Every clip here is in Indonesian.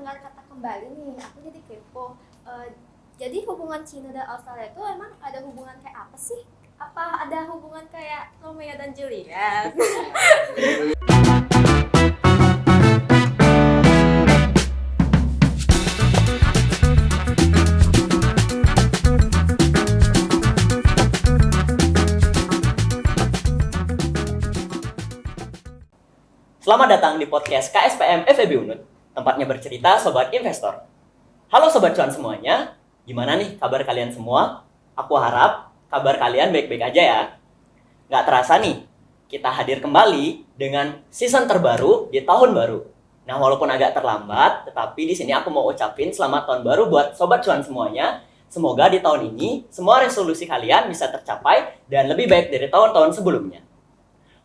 mendengar kata kembali nih, aku jadi kepo. Jadi hubungan Cina dan Australia itu emang ada hubungan kayak apa sih? Apa ada hubungan kayak Romeo dan Juliet? Selamat datang di podcast KSPM FEB Unut, tempatnya bercerita Sobat Investor. Halo Sobat Cuan semuanya, gimana nih kabar kalian semua? Aku harap kabar kalian baik-baik aja ya. Nggak terasa nih, kita hadir kembali dengan season terbaru di tahun baru. Nah, walaupun agak terlambat, tetapi di sini aku mau ucapin selamat tahun baru buat Sobat Cuan semuanya. Semoga di tahun ini, semua resolusi kalian bisa tercapai dan lebih baik dari tahun-tahun sebelumnya.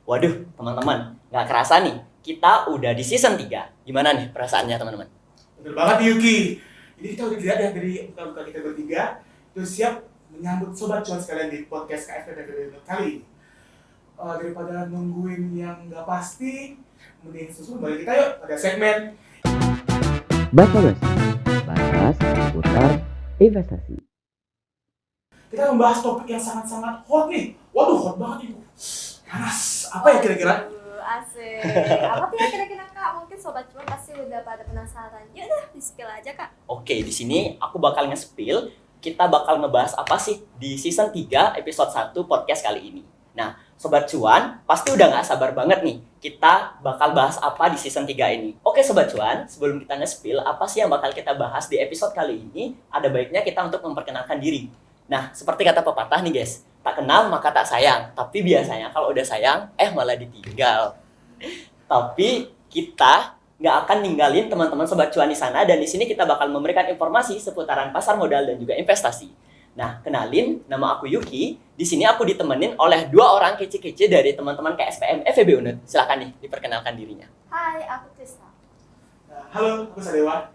Waduh, teman-teman, nggak kerasa nih, kita udah di season 3. Gimana nih perasaannya, teman-teman? Bener banget nih Yuki. Jadi kita udah dilihat ya dari muka-muka kita bertiga itu siap menyambut Sobat Cuan sekalian di podcast KFP kali ini. Daripada nungguin yang nggak pasti, mending susul balik kita yuk pada segmen Basa Basi, bahas seputar investasi. kita membahas topik yang sangat-sangat hot nih. Waduh, hot banget itu. Panas. Apa ya kira-kira? Asik. Apa tuh ya kira-kira Kak? Mungkin Sobat Cuan pasti udah pada penasaran. Ya udah, di-spill aja Kak. Oke, di sini aku bakal nge-spill, kita bakal ngebahas apa sih di season 3 episode 1 podcast kali ini. Nah, Sobat Cuan pasti udah gak sabar banget nih, kita bakal bahas apa di season 3 ini. Oke Sobat Cuan, sebelum kita nge-spill apa sih yang bakal kita bahas di episode kali ini, ada baiknya kita untuk memperkenalkan diri. Nah, seperti kata pepatah nih guys, tak kenal maka tak sayang. Tapi biasanya kalau udah sayang, malah ditinggal. Tapi kita nggak akan ninggalin teman-teman Sobat Cuan di sana, dan di sini kita bakal memberikan informasi seputaran pasar modal dan juga investasi. Nah, kenalin, nama aku Yuki. Di sini aku ditemenin oleh 2 orang kece-kece dari teman-teman KSPM FEB Unut. Silakan nih diperkenalkan dirinya. Hai, aku Krista. Halo, aku Sadewa.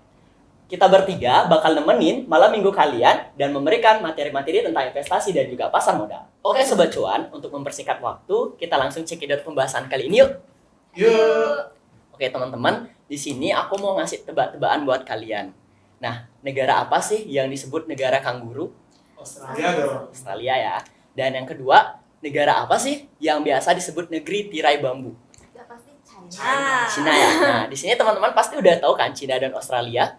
Kita bertiga bakal nemenin malam minggu kalian dan memberikan materi-materi tentang investasi dan juga pasar modal. Oke Sobat Cuan, untuk mempersingkat waktu, kita langsung cekidot pembahasan kali ini yuk. Yuk. Oke teman-teman, di sini aku mau ngasih tebak-tebakan buat kalian. Nah, negara apa sih yang disebut negara kanguru? Australia dong. Australia ya. Dan yang kedua, negara apa sih yang biasa disebut negeri tirai bambu? Ya pasti China. Cina ya. Nah, di sini teman-teman pasti udah tahu kan Cina dan Australia?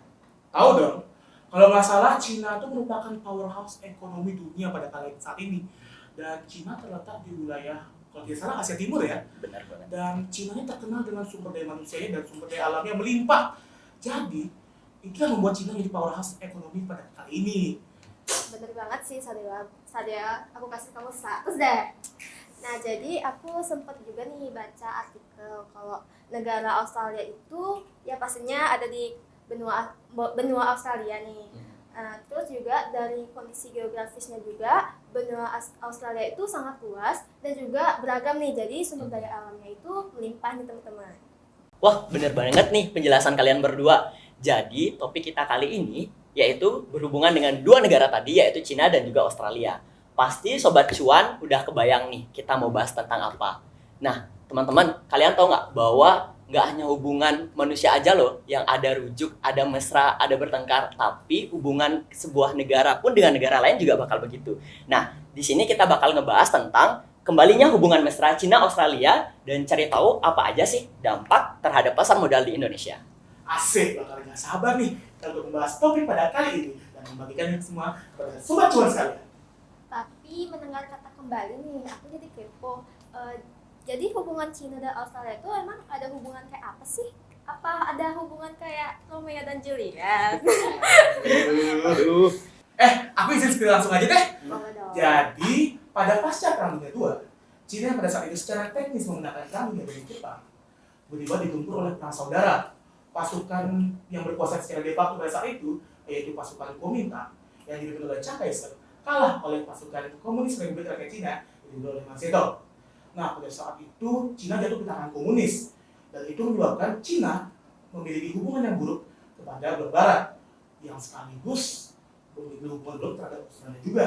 Tahu dong. Kalau nggak salah, Cina itu merupakan powerhouse ekonomi dunia pada kala saat ini. Dan Cina terletak di wilayah, kalau tidak salah, Asia Timur ya. Benar banget. Dan Cina ini terkenal dengan sumber daya manusianya dan sumber daya alamnya melimpah. Jadi, itu yang membuat Cina jadi powerhouse ekonomi pada kali ini. Bener banget sih Sadewa, aku kasih kamu 100 deh. Nah, jadi aku sempat juga nih baca artikel kalau negara Australia itu ya pastinya ada di benua Australia nih. Terus juga dari kondisi geografisnya juga benua Australia itu sangat luas dan juga beragam nih. Jadi sumber daya alamnya itu melimpah nih teman-teman. Wah, bener banget nih penjelasan kalian berdua. Jadi, topik kita kali ini yaitu berhubungan dengan 2 negara tadi, yaitu Cina dan juga Australia. Pasti Sobat Cuan udah kebayang nih kita mau bahas tentang apa. Nah, teman-teman, kalian tahu nggak bahwa nggak hanya hubungan manusia aja loh yang ada rujuk, ada mesra, ada bertengkar, tapi hubungan sebuah negara pun dengan negara lain juga bakal begitu. Nah, di sini kita bakal ngebahas tentang kembalinya hubungan mesra Cina-Australia dan cari tahu apa aja sih dampak terhadap pasar modal di Indonesia. Asik, bakal nggak sabar nih kita untuk membahas topik pada kali ini dan membagikannya semua kepada Sobat Cuan sekalian. Tapi mendengar kata kembali nih, aku jadi kepo. Jadi hubungan Cina dan Australia itu emang ada hubungan kayak apa sih? Apa ada hubungan kayak Romeo dan Juliet? Aduh. Aku izin spill langsung aja deh. Boleh dong. Jadi, pada pasca Perang Dunia II, Cina pada saat itu secara teknis memenangkan Perang Dunia dari Jepang, tiba-tiba digempur oleh perang saudara. Pasukan yang berkuasa secara de facto pada saat itu, yaitu pasukan Kuomintang yang dipimpin oleh Chiang Kai-shek, kalah oleh pasukan Komunis Republik Rakyat Cina yang dipimpin oleh Mao Zedong. Nah, pada saat itu Cina jatuh ke tangan komunis, dan itu menyebabkan Cina memiliki hubungan yang buruk kepada blok Barat, yang sekaligus memiliki hubungan buruk terhadap Australia juga.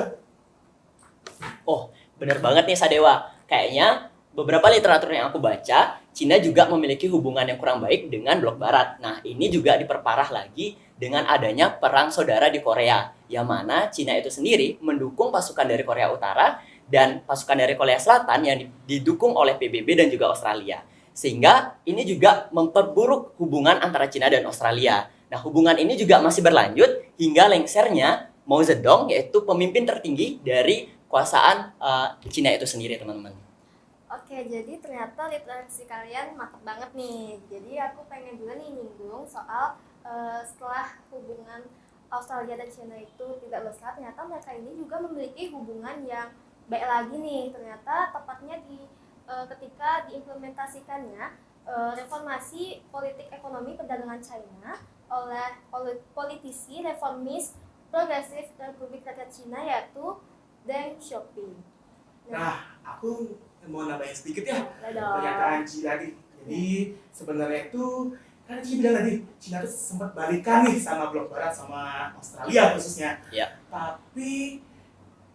Oh, bener banget nih Sadewa. Kayaknya beberapa literatur yang aku baca, Cina juga memiliki hubungan yang kurang baik dengan blok barat. Nah, ini juga diperparah lagi dengan adanya perang saudara di Korea, yang mana Cina itu sendiri mendukung pasukan dari Korea Utara dan pasukan dari Korea Selatan yang didukung oleh PBB dan juga Australia. Sehingga ini juga memperburuk hubungan antara Cina dan Australia. Nah, hubungan ini juga masih berlanjut hingga lengsernya Mao Zedong, yaitu pemimpin tertinggi dari kekuasaan Cina itu sendiri, teman-teman. Oke, jadi ternyata literasi kalian mantap banget nih. Jadi aku pengen juga nih nyinggung soal setelah hubungan Australia dan China itu tidak mesra, ternyata mereka ini juga memiliki hubungan yang baik lagi nih. Ternyata tepatnya ketika diimplementasikannya reformasi politik ekonomi perdagangan China oleh politisi reformis progresif Republik Rakyat Cina yaitu Deng Xiaoping. Nah, aku mau nambahin sedikit ya Boleh dong. pernyataan Ci tadi. Jadi sebenarnya itu kan Ci bilang tadi Cina tuh sempat balikan nih sama blok barat sama Australia khususnya. Iya. Tapi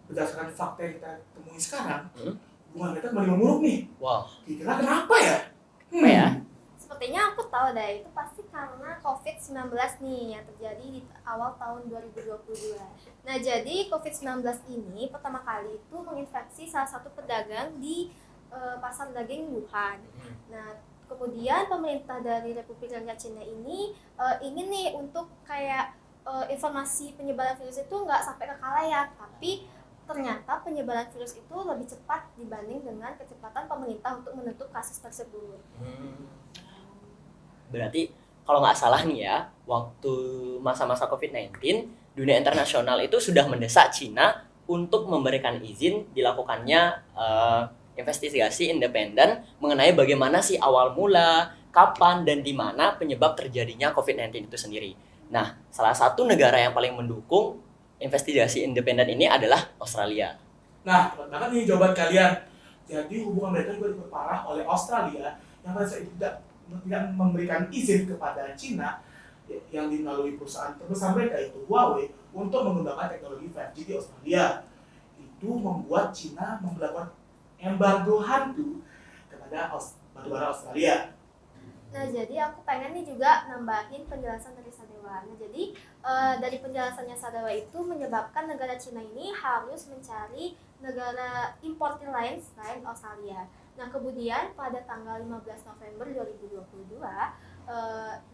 berdasarkan fakta yang kita temui sekarang, hubungan mereka kembali memburuk nih. Wow. Kira-kira kenapa ya? Apa ya? Sepertinya aku tahu deh, itu pasti karena COVID-19 nih yang terjadi di awal tahun 2022. Nah, jadi COVID-19 ini pertama kali itu menginfeksi salah satu pedagang di pasar daging Wuhan. Nah, kemudian pemerintah dari Republik Rakyat Cina ini ingin nih untuk kayak informasi penyebaran virus itu nggak sampai ke khalayak, tapi ternyata penyebaran virus itu lebih cepat dibanding dengan kecepatan pemerintah untuk menutup kasus tersebut. Berarti kalau nggak salah nih ya, waktu masa-masa COVID-19, dunia internasional itu sudah mendesak Cina untuk memberikan izin dilakukannya investigasi independen mengenai bagaimana sih awal mula, kapan, dan di mana penyebab terjadinya COVID-19 itu sendiri. Nah, salah satu negara yang paling mendukung investigasi independen ini adalah Australia. Nah, tepat banget nih jawaban kalian. Jadi hubungan mereka juga diperparah oleh Australia yang pada saat itu tidak memberikan izin kepada Cina yang dilalui perusahaan terbesar mereka itu Huawei untuk mengembangkan teknologi 5G di Australia. Itu membuat Cina memperlakukan embargo hantu kepada batubara Australia. Nah, jadi aku pengen nih juga nambahin penjelasan dari Sadewa. Nah, jadi dari penjelasannya Sadewa itu menyebabkan negara Cina ini harus mencari negara importir lain selain Australia. Nah, kemudian pada tanggal 15 November 2022,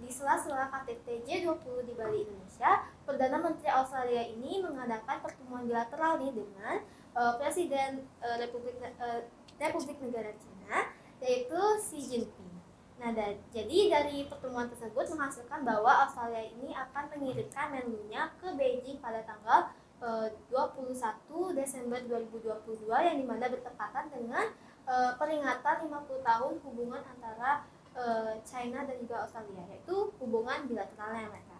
di sela-sela KTT G20 di Bali, Indonesia, Perdana Menteri Australia ini mengadakan pertemuan bilateral nih dengan Presiden Republik Negara Cina, yaitu Xi Jinping. Nah, jadi dari pertemuan tersebut menghasilkan bahwa Australia ini akan mengirimkan menlunya ke Beijing pada tanggal 21 Desember 2022 yang dimana bertepatan dengan peringatan 50 tahun hubungan antara China dan juga Australia, yaitu hubungan bilateralnya mereka.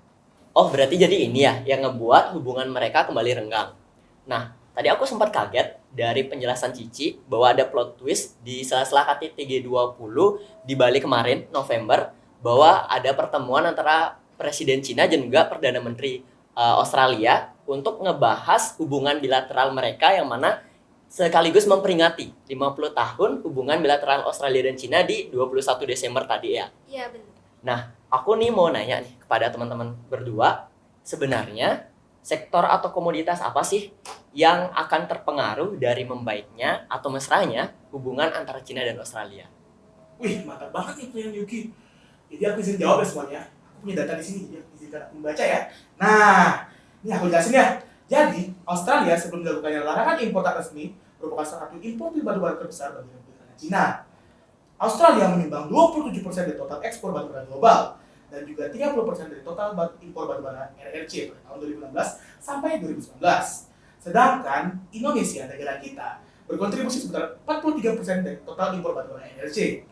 Oh, berarti jadi ini ya yang ngebuat hubungan mereka kembali renggang. Nah, tadi aku sempat kaget dari penjelasan Cici bahwa ada plot twist di sela-sela KTT G20 di Bali kemarin, November, bahwa ada pertemuan antara Presiden Cina dan juga Perdana Menteri Australia untuk ngebahas hubungan bilateral mereka yang mana sekaligus memperingati 50 tahun hubungan bilateral Australia dan Cina di 21 Desember tadi ya. Iya, benar. Nah, aku nih mau nanya nih kepada teman-teman berdua, sebenarnya sektor atau komoditas apa sih yang akan terpengaruh dari membaiknya atau mesranya hubungan antara Cina dan Australia? Wih, mantap banget nih Priyan Yuki. Jadi aku izin jawab ya semuanya. Aku punya data di sini, jadi izinkan aku membaca ya. Nah, ini aku jelasin ya. Jadi, Australia sebelum dilakukannya larangan impor tak resmi merupakan salah satu importir batubara terbesar bagi negara Cina. Australia menyumbang 27% dari total ekspor batubara global dan juga 30% dari total impor batubara RRC pada tahun 2016 sampai 2019. Sedangkan Indonesia, negara kita, berkontribusi sebesar 43% dari total impor batubara RRC.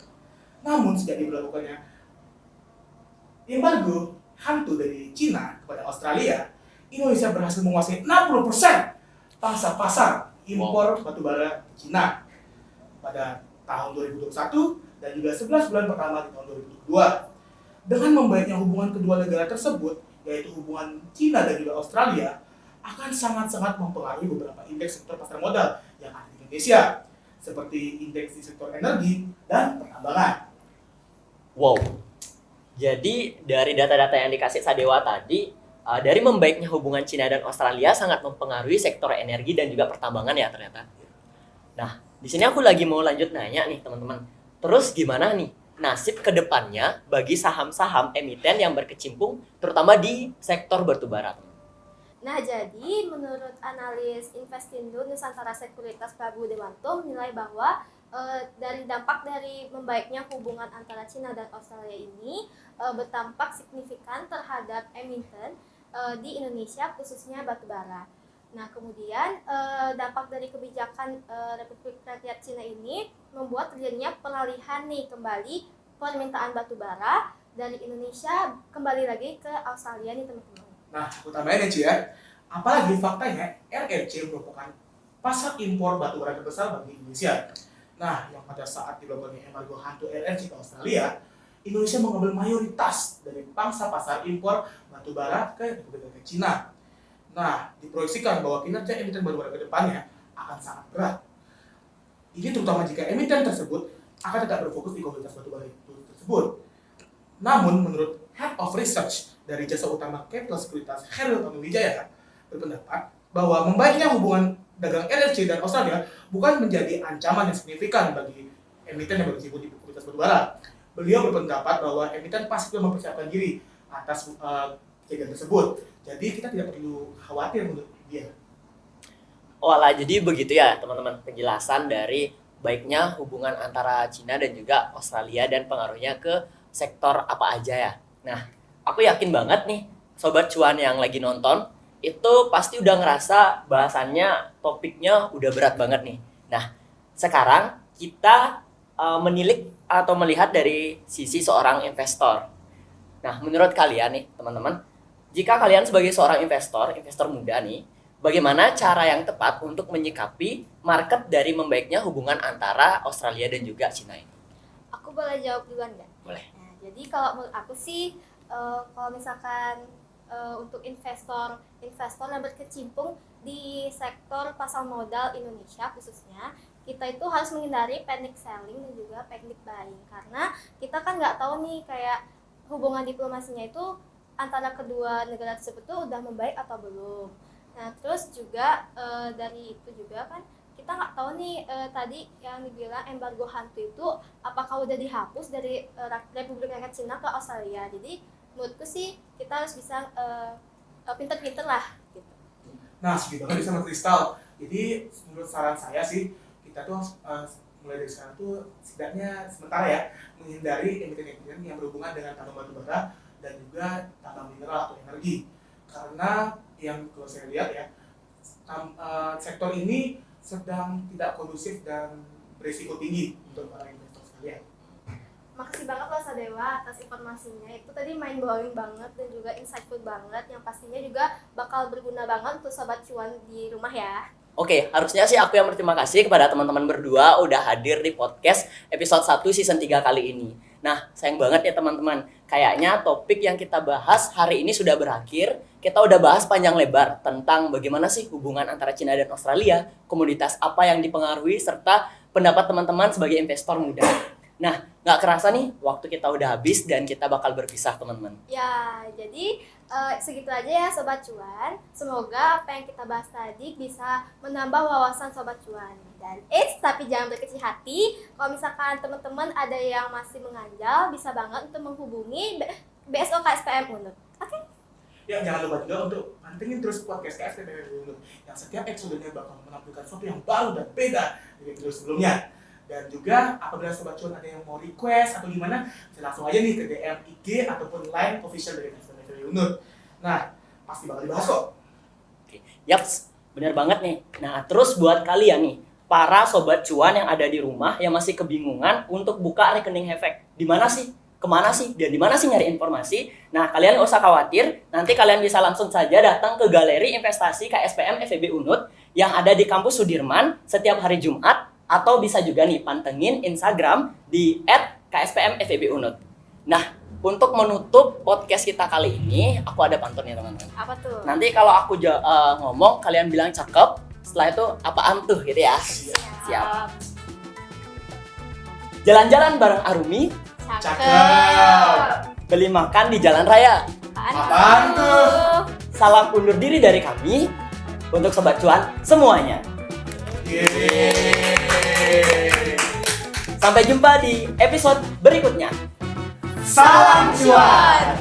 Namun sejak diberlakukannya embargo hantu dari Cina kepada Australia, Indonesia berhasil menguasai 60% pasar impor batubara Cina pada tahun 2021 dan juga 11 bulan pertama di tahun 2022. Dengan membaiknya hubungan kedua negara tersebut, yaitu hubungan Cina dan juga Australia, akan sangat-sangat mempengaruhi beberapa indeks sektor pasar modal yang ada di Indonesia. seperti indeks di sektor energi dan pertambangan. Wow. Jadi dari data-data yang dikasih Sadewa tadi, dari membaiknya hubungan Cina dan Australia sangat mempengaruhi sektor energi dan juga pertambangan ya ternyata. Nah, di sini aku lagi mau lanjut nanya nih teman-teman. Terus gimana nih nasib kedepannya bagi saham-saham emiten yang berkecimpung terutama di sektor batubara? Nah, jadi menurut analis Investindo Nusantara Sekuritas Prabu Dewanto menilai bahwa dari dampak dari membaiknya hubungan antara Cina dan Australia ini berdampak signifikan terhadap emiten di Indonesia khususnya batubara. Nah, kemudian dampak dari kebijakan Republik Rakyat Cina ini membuat terjadinya peralihan nih kembali permintaan batubara dari Indonesia kembali lagi ke Australia nih teman-teman. Nah, utamanya nih Ci ya, apalagi faktanya RRC merupakan pasar impor batubara terbesar bagi Indonesia. Nah, yang pada saat dilakukannya embargo hantu RRC ke Australia, Indonesia mengambil mayoritas dari pangsa pasar impor batubara ke Republik Rakyat Cina. Nah, diproyeksikan bahwa kinerja emiten batubara ke depannya akan sangat berat. Ini terutama jika emiten tersebut akan tetap berfokus di komoditas batubara itu tersebut. Namun, menurut Head of Research dari Jasa Utama Capital Sekuritas Heril Tanuwijaya berpendapat bahwa membaiknya hubungan dagang RRC dan Australia bukan menjadi ancaman yang signifikan bagi emiten yang berkecimpung di komoditas batubara. Beliau berpendapat bahwa emiten pasti sudah mempersiapkan diri atas kejadian tersebut. Jadi kita tidak perlu khawatir menurut dia. Walah, jadi begitu ya teman-teman penjelasan dari baiknya hubungan antara Cina dan juga Australia dan pengaruhnya ke sektor apa aja ya. Nah, aku yakin banget nih Sobat Cuan yang lagi nonton itu pasti udah ngerasa bahasannya, topiknya udah berat banget nih. Nah, sekarang kita menilik atau melihat dari sisi seorang investor. Nah, menurut kalian nih teman-teman, jika kalian sebagai seorang investor muda nih, bagaimana cara yang tepat untuk menyikapi market dari membaiknya hubungan antara Australia dan juga Cina ini? Aku boleh jawab duluan nggak? Boleh. Nah, jadi kalau menurut aku sih, kalau misalkan untuk investor yang berkecimpung di sektor pasar modal Indonesia khususnya, kita itu harus menghindari panic selling dan juga panic buying, karena kita kan nggak tahu nih kayak hubungan diplomasinya itu antara kedua negara tersebut tuh udah membaik atau belum. Nah, terus juga dari itu juga kan kita nggak tahu nih tadi yang dibilang embargo hantu itu apakah udah dihapus dari Republik Rakyat Cina ke Australia. Jadi menurutku sih kita harus bisa pinter-pinter lah gitu. Nah, segitu banget sama Kristal. Jadi menurut saran saya sih, kita tuh mulai dari sekarang tuh setidaknya sementara ya menghindari emiten-emiten yang berhubungan dengan tambang batubara dan juga tambang mineral atau energi. Karena yang kalau saya lihat ya, sektor ini sedang tidak kondusif dan berisiko tinggi untuk para investor sekalian. Makasih banget loh Sadewa atas informasinya, itu tadi mind blowing banget dan juga insightful banget yang pastinya juga bakal berguna banget untuk Sobat Cuan di rumah ya. Oke, harusnya sih aku yang berterima kasih kepada teman-teman berdua udah hadir di podcast episode 1 season 3 kali ini. Nah, sayang banget ya teman-teman, kayaknya topik yang kita bahas hari ini sudah berakhir. Kita udah bahas panjang lebar tentang bagaimana sih hubungan antara Cina dan Australia, komoditas apa yang dipengaruhi, serta pendapat teman-teman sebagai investor muda. Nah, nggak kerasa nih, waktu kita udah habis dan kita bakal berpisah teman-teman. Ya, jadi segitu aja ya Sobat Cuan. Semoga apa yang kita bahas tadi bisa menambah wawasan Sobat Cuan. Dan tapi jangan berkecil hati. Kalau misalkan teman-teman ada yang masih mengganjal, bisa banget untuk menghubungi BSO KSPM Unut. Oke? Ya, jangan lupa juga untuk pantengin terus podcast KSPM Unut yang setiap episodenya bakal menampilkan sesuatu yang baru dan beda dari episode sebelumnya. Dan juga apabila Sobat Cuan ada yang mau request atau gimana, bisa langsung aja nih ke DM IG ataupun line official dari KSPM Unut. Nah, pasti bakal dibahas kok. Oke, yaps, benar banget nih. Nah, terus buat kalian nih, para Sobat Cuan yang ada di rumah yang masih kebingungan untuk buka rekening Hefek, di mana sih? Kemana sih? Dan di mana sih nyari informasi? Nah, kalian nggak usah khawatir. Nanti kalian bisa langsung saja datang ke Galeri Investasi KSPM FEB Unut yang ada di Kampus Sudirman setiap hari Jumat, atau bisa juga nih pantengin Instagram di @KSPM-FEB Unut. Nah, untuk menutup podcast kita kali ini, aku ada pantunnya teman-teman. Apa tuh? Nanti kalau aku ngomong, kalian bilang cakep. Setelah itu apaan tuh gitu ya. Siap. Jalan-jalan bareng Arumi, Cakep. beli makan di jalan raya. Apaan tuh? Salam undur diri dari kami untuk Sobat Cuan semuanya. Yeay. Sampai jumpa di episode berikutnya. Salam cuan.